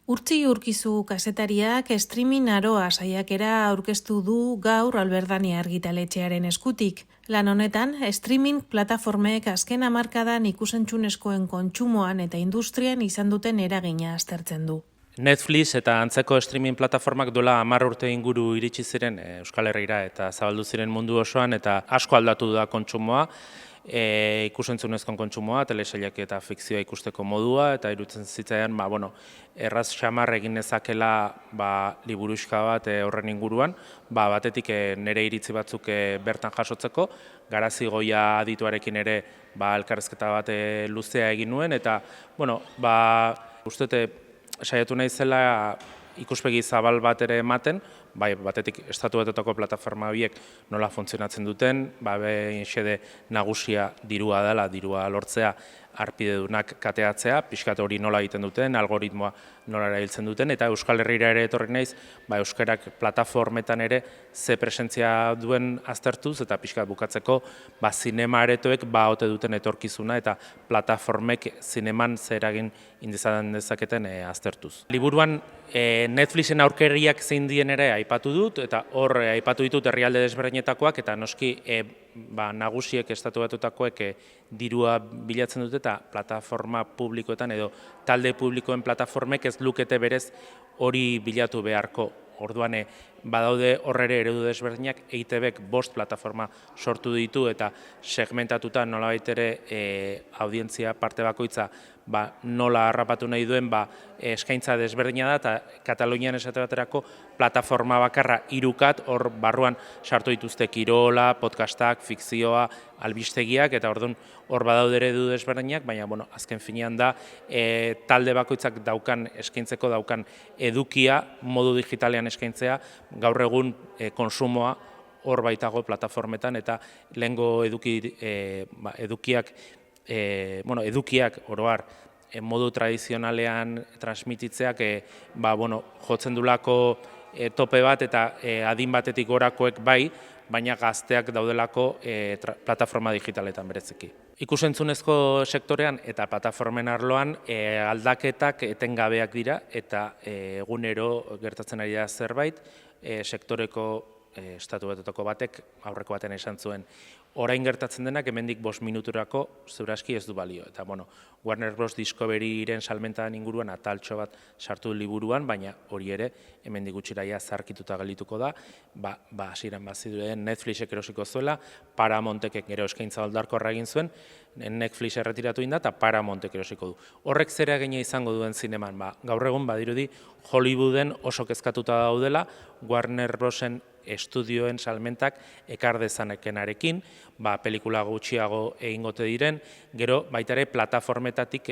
Urtzi Urkizu kazetariak streaming aroa saiakera aurkeztu du gaur Alberdani argitaletxearen eskutik. Lan honetan, streaming plataformek azken hamarkadan ikusentzunezkoen kontsumoan eta industrian izan duten eragina aztertzen du. Netflix eta antzeko streaming plataformak duela 10 urte inguru iritsi ziren Euskal Herrira eta zabaldu ziren mundu osoan eta asko aldatu da kontsumoa, ikusentzunezkoen kontsumoa, telesailak eta fikzioa ikusteko modua eta iruditzen zitzaidan, erraz xamar egin nezakela liburuxka bat horren inguruan, batetik nire iritzi batzuk bertan jasotzeko, Garazi Goia adituarekin ere elkarrizketa bat luzea egin nuen eta uste saiatu nahi zela ikuspegi zabal bat ere ematen, batetik estatu batetako plataforma horiek nola funtzionatzen duten, xede nagusia dirua dela, dirua lortzea, arpidedunak kateatzea, pixkat hori nola egiten duten, algoritmoa nola erabiltzen duten, eta Euskal Herrira ere etorri naiz, euskarak plataformetan ere ze presentzia duen aztertuz, eta pixkat bukatzeko, zinema aretoek ote duten etorkizuna, eta plataformek zineman zer eragin indizan dezaketen aztertuz. Liburuan Netflixen aurkeriak zein dien ere aipatu dut, eta hor aipatu ditut herrialde desberdinetakoak, eta noski nagusiek estatu batutakoek dirua bilatzen dute eta plataforma publikoetan edo talde publikoen plataformek ez lukete berez hori bilatu beharko. Orduan, badaude horre eredu desberdinak, EITBek 5 plataforma sortu ditu eta segmentatuta nolabait ere audientzia parte bakoitza nola harrapatu nahi duen eskaintza desberdina da eta Katalunian esate baterako plataforma bakarra 3 hor barruan sartu dituzte kirola, podcastak, fikzioa, albistegiak eta orduan hor badaude eredu desberdinak, baina azken finean da talde bakoitzak eskaintzeko daukan edukia modu digitalean eskaintzea, gaur egun konsumoa hor baitago plataformetan eta lehengo edukiak oroar modu tradizionalean transmititzeak jotzen dulako tope bat eta adin batetik gorakoek baina gazteak daudelako plataforma digitaletan bereziki. Ikusentzunezko sektorean eta plataformen arloan aldaketak etengabeak dira eta egunero gertatzen ari da zerbait, sektoreko estatu batetako batek aurreko baten esan zuen. Orain gertatzen denak hemendik 5 minuturako zeuraski ez du balio. Eta Warner Bros. Discoveryren salmentan inguruan ataltxo bat sartu liburuan, baina hori ere hemendik gutxiraia zarkituta gelituko da, hasieran bazirudien Netflixek erosiko zuela, Paramountek gero eskaintza oldarkorra egin zuen, Netflix erretiratu inda eta Paramountek erosiko du. Horrek zer eragina izango duen zineman, gaur egun badirudi Hollywooden oso kezkatuta daudela, Warner Brosen estudioen salmentak ekar dezanekenarekin, pelikula gutxiago egingote diren, gero baita ere plataformetatik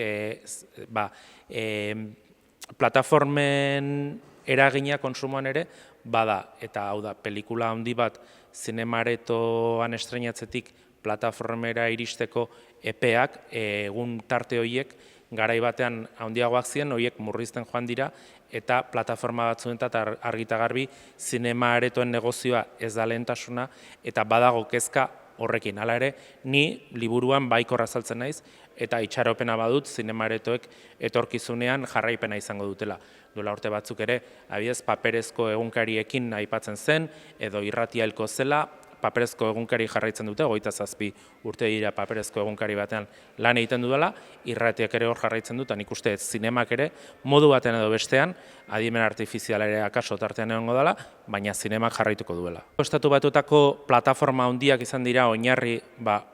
plataformen eragina konsumoan ere bada, eta hau da, pelikula handi bat zinemaretoan estrenatzetik plataformera iristeko epeak, egun tarte horiek, garai batean handiagoak ziren, horiek murrizten joan dira, eta plataforma batzuentzat argita garbi zinema aretoen negozioa ez da lehentasuna, eta badago kezka horrekin. Hala ere, ni liburuan baikorra azaltzen naiz, eta itxaropena badut zinema aretoek etorkizunean jarraipena izango dutela. Duela urte batzuk ere, adibidez, paperezko egunkariekin aipatzen zen, edo irratia helko zela, paperezko egunkari jarraitzen dute, 27 urte dira paperezko egunkari batean lan egiten dudala, irratiak ere hor jarraitzen dut, nik uste zinemak ere modu batean edo bestean, adimen artifiziala ere akaso tartean egongo dela, baina zinemak jarraituko duela. Estatu batutako plataforma handiak izan dira oinarri,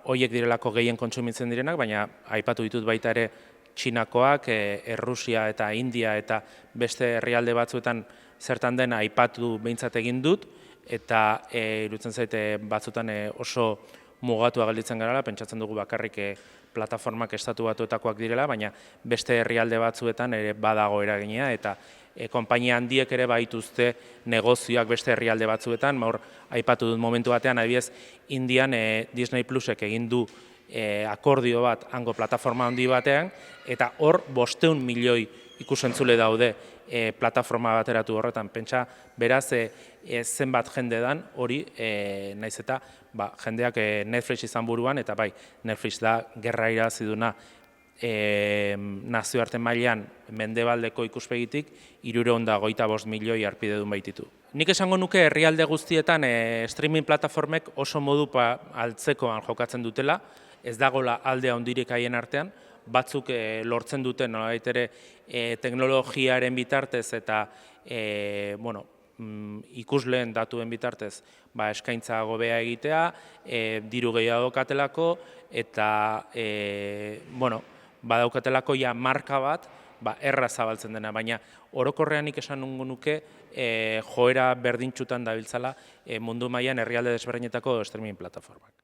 hoiek direlako gehien kontsumitzen direnak, baina aipatu ditut baita ere Txinakoak, Errusia eta India eta beste herrialde batzuetan zertan dena aipatu behintzat egin dut, eta iruditzen zaite batzutan oso mugatua gelditzen garela, pentsatzen dugu bakarrik plataformak estatu batuetakoak direla, baina beste herrialde batzuetan ere badago eragina, eta konpainia handiek ere baituzte negozioak beste herrialde batzuetan, hor aipatu dut momentu batean, adibidez, Indian Disney Plusek egin du akordio bat hango plataforma handi batean, eta hor 500 milioi ikusentzule daude plataforma bateratu horretan. Pentsa, beraz, zenbat jende dan hori, naiz eta jendeak Netflix izan buruan, eta Netflix da gerra irabazi duna nazioarte mailan mendebaldeko ikuspegitik 325 milioi harpidedun baititu. Nik esango nuke herrialde guztietan streaming plataformek oso modu altzekoan jokatzen dutela, ez dagoela alde handirik haien artean, batzuk lortzen duten nolabait ere teknologiaren bitartez eta ikusleen datuen bitartez eskaintza hobea egitea, diru gehiago daukatelako eta badaukatelako ja marka bat erraz zabaltzen dena, baina orokorrean nik esan nuke joera berdintsutan dabiltzala mundu mailan herrialde desberdinetako streaming plataformak.